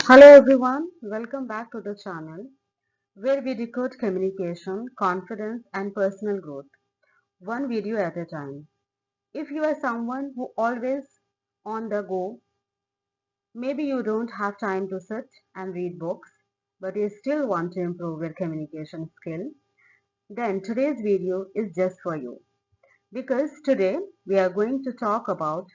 Hello everyone, welcome back to the channel where we decode communication, confidence and personal growth, one video at a time. If you are someone who always on the go, maybe you don't have time to sit and read books, but you still want to improve your communication skill, then today's video is just for you. Because today we are going to talk about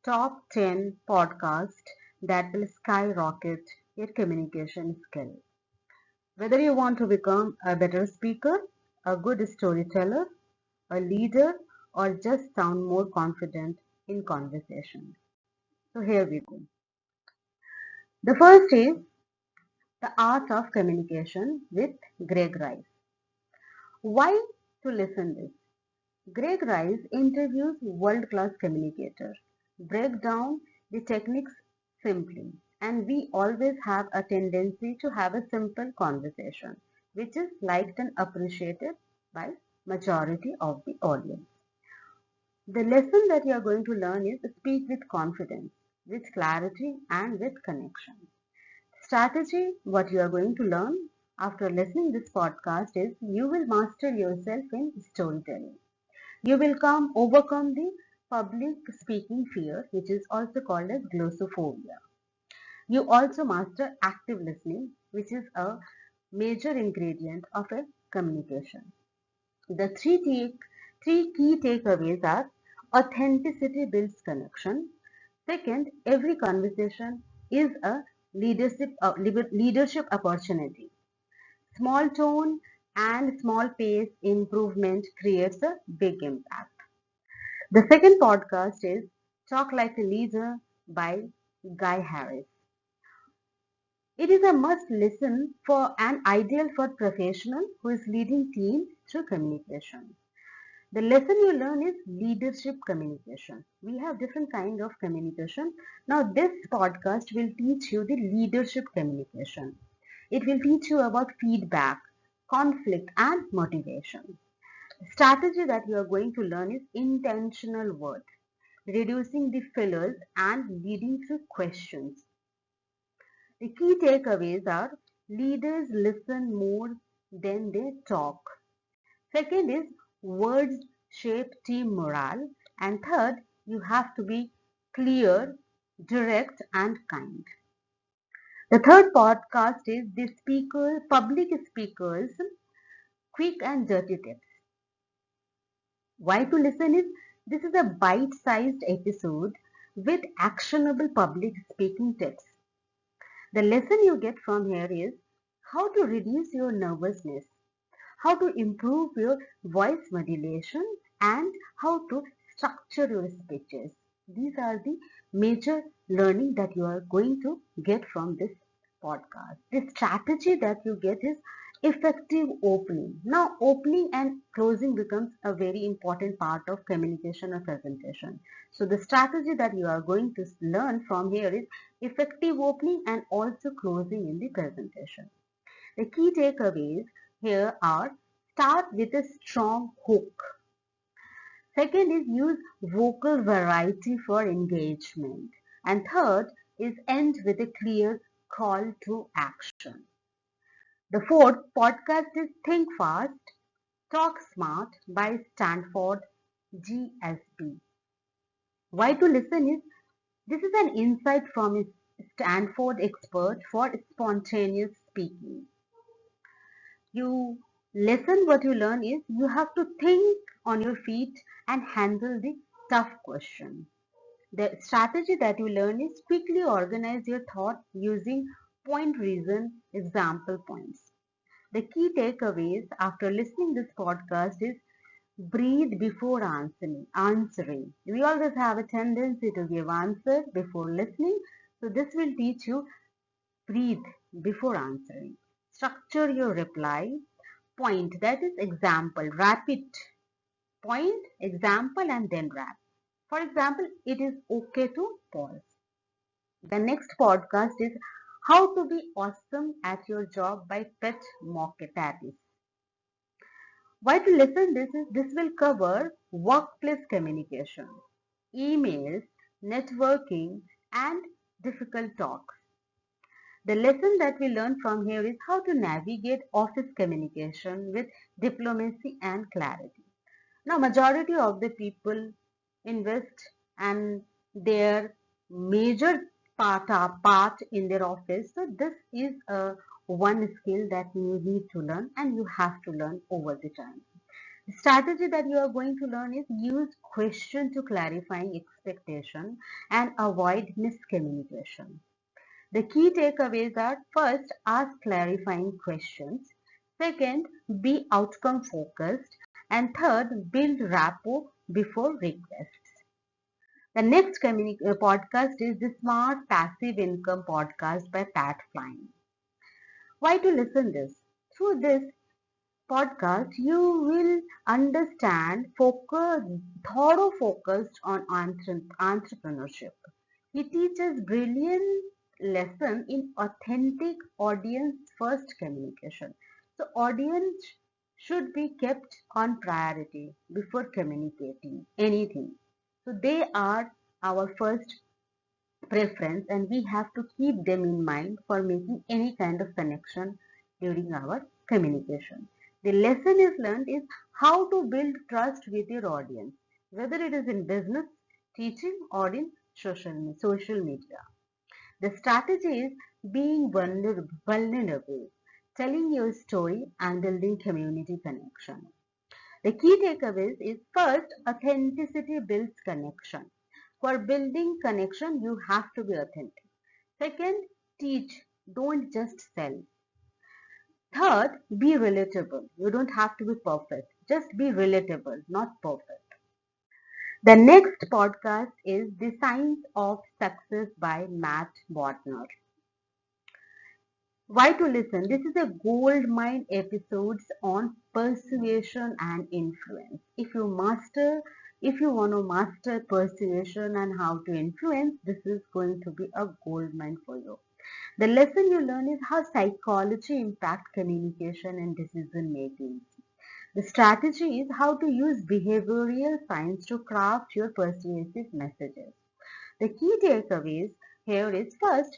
top 10 podcasts that will skyrocket your communication skill. Whether you want to become a better speaker, a good storyteller, a leader, or just sound more confident in conversation. So here we go. The first is The Art of Communication with Greg Rice. Why to listen this? Greg Rice interviews world-class communicators, break down the techniques simply, and we always have a tendency to have a simple conversation, which is liked and appreciated by majority of the audience. The lesson that you are going to learn is speak with confidence, with clarity, and with connection. Strategy, what you are going to learn after listening this podcast is you will master yourself in storytelling. You will overcome the public speaking fear, which is also called as glossophobia. You also master active listening, which is a major ingredient of a communication. The three key takeaways are authenticity builds connection. Second, every conversation is a leadership opportunity. Small tone and small pace improvement creates a big impact. The second podcast is Talk Like a Leader by Guy Harris. It is a must listen for an ideal for professional who is leading team through communication. The lesson you learn is leadership communication. We have different kind of communication. Now this podcast will teach you the leadership communication. It will teach you about feedback, conflict and motivation. The strategy that you are going to learn is intentional words, reducing the fillers and leading through questions. The key takeaways are leaders listen more than they talk. Second is words shape team morale. And third, you have to be clear, direct, and kind. The third podcast is public speakers, quick and dirty tips. Why to listen is this is a bite-sized episode with actionable public speaking tips. The lesson you get from here is how to reduce your nervousness, how to improve your voice modulation, and how to structure your speeches. These are the major learning that you are going to get from this podcast. The strategy that you get is effective opening. Now, opening and closing becomes a very important part of communication or presentation. So, the strategy that you are going to learn from here is effective opening and also closing in the presentation. The key takeaways here are start with a strong hook. Second is use vocal variety for engagement. And third is end with a clear call to action. The fourth podcast is Think Fast, Talk Smart by Stanford GSB. Why to listen is this is an insight from a Stanford expert for spontaneous speaking. You listen, what you learn is you have to think on your feet and handle the tough question. The strategy that you learn is quickly organize your thought using point reason example points. The key takeaways after listening this podcast is breathe before answering. We always have a tendency to give answer before listening. So this will teach you breathe before answering. Structure your reply. Point, that is example. Rapid point, example, and then wrap. For example, it is okay to pause. The next podcast is How to Be Awesome at Your Job by Pet Mockaitis. Why to listen this is this will cover workplace communication, emails, networking, and difficult talks. The lesson that we learn from here is how to navigate office communication with diplomacy and clarity. Now, majority of the people invest and their major part in their office. So this is a one skill that you need to learn and you have to learn over the time. The strategy that you are going to learn is use question to clarifying expectation and avoid miscommunication. The key takeaways are: first, ask clarifying questions; second, be outcome focused; and third, build rapport before requests. The next podcast is the Smart Passive Income podcast by Pat Flynn. Why to listen this? Through this podcast, you will understand thorough focused on entrepreneurship. He teaches brilliant lesson in authentic audience first communication. So audience should be kept on priority before communicating anything. So they are our first preference and we have to keep them in mind for making any kind of connection during our communication. The lesson is learned is how to build trust with your audience, whether it is in business, teaching, or in social media. The strategy is being vulnerable, telling your story and building community connection. The key takeaways is: first, authenticity builds connection. For building connection, you have to be authentic. Second, teach, don't just sell. Third, be relatable. You don't have to be perfect. Just be relatable, not perfect. The next podcast is The Science of Success by Matt Bodnar. Why to listen? This is a gold mine episodes on persuasion and influence. If you want to master persuasion and how to influence, this is going to be a gold mine for you. The lesson you learn is how psychology impacts communication and decision making. The strategy is how to use behavioral science to craft your persuasive messages. The key takeaways here is: first,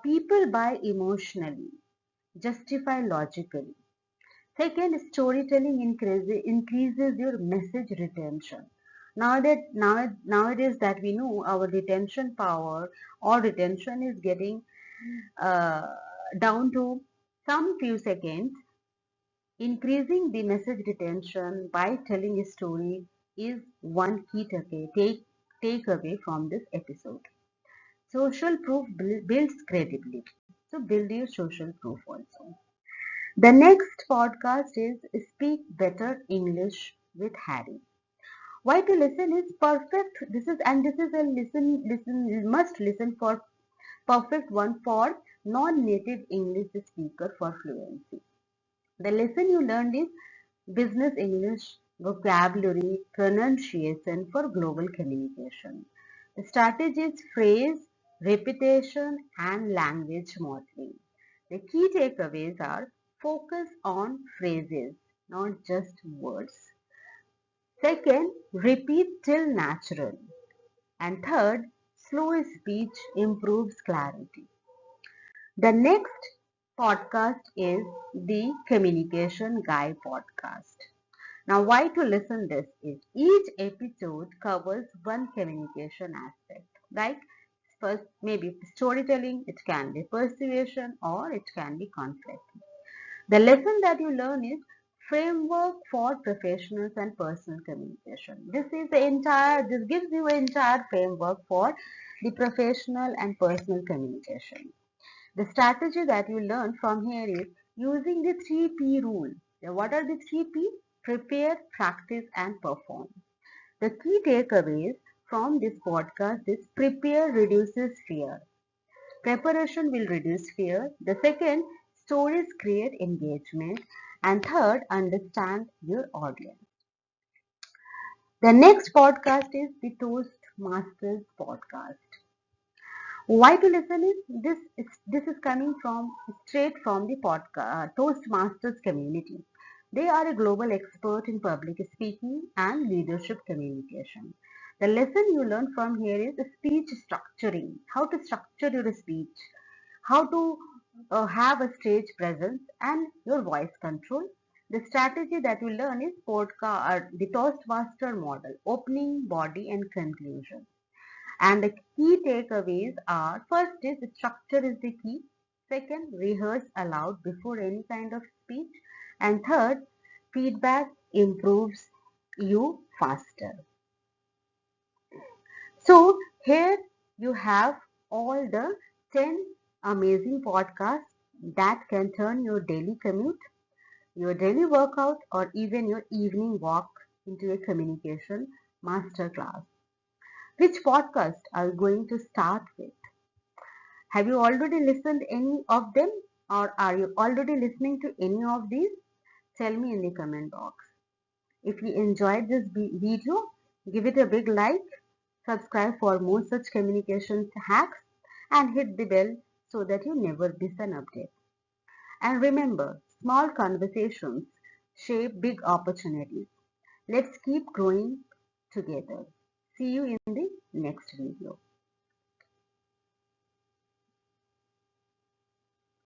people buy emotionally, justify logically. Second, storytelling increases your message retention. Nowadays that we know our retention power or retention is getting uh, down to some few seconds, increasing the message retention by telling a story is one key takeaway from this episode. Social proof builds credibility. So build your social proof also. The next podcast is Speak Better English with Harry. Why to listen is perfect. This is a listen must listen for perfect one for non-native English speaker for fluency. The lesson you learned is business English, vocabulary, pronunciation for global communication. The strategy is phrase, repetition, and language modeling. The key takeaways are: focus on phrases, not just words. Second, repeat till natural. And third, slow speech improves clarity. The next podcast is the Communication Guy podcast. Now, why to listen this is each episode covers one communication aspect, like first maybe storytelling, it can be persuasion, or it can be conflict. The lesson that you learn is framework for professionals and personal communication. This gives you an entire framework for the professional and personal communication. The strategy that you learn from here is using the 3P rule. Now, what are the 3P? Prepare, practice, and perform. The key takeaways from this podcast is: prepare reduces fear. Preparation will reduce fear. The second, stories create engagement. And third, understand your audience. The next podcast is the Toastmasters podcast. Why to listen is this is coming from straight from the podcast Toastmasters community. They are a global expert in public speaking and leadership communication. The lesson you learn from here is speech structuring, how to structure your speech, how to have a stage presence and your voice control. The strategy that you learn is the Toastmaster model, opening, body, and conclusion. And the key takeaways are: first is structure is the key. Second, rehearse aloud before any kind of speech. And third, feedback improves you faster. So here you have all the 10 amazing podcasts that can turn your daily commute, your daily workout, or even your evening walk into a communication masterclass. Which podcast are you going to start with? Have you already listened any of them, or are you already listening to any of these? Tell me in the comment box. If you enjoyed this video, give it a big like, subscribe for more such communication hacks, and hit the bell so that you never miss an update. And remember, small conversations shape big opportunities. Let's keep growing together. See you in the next video.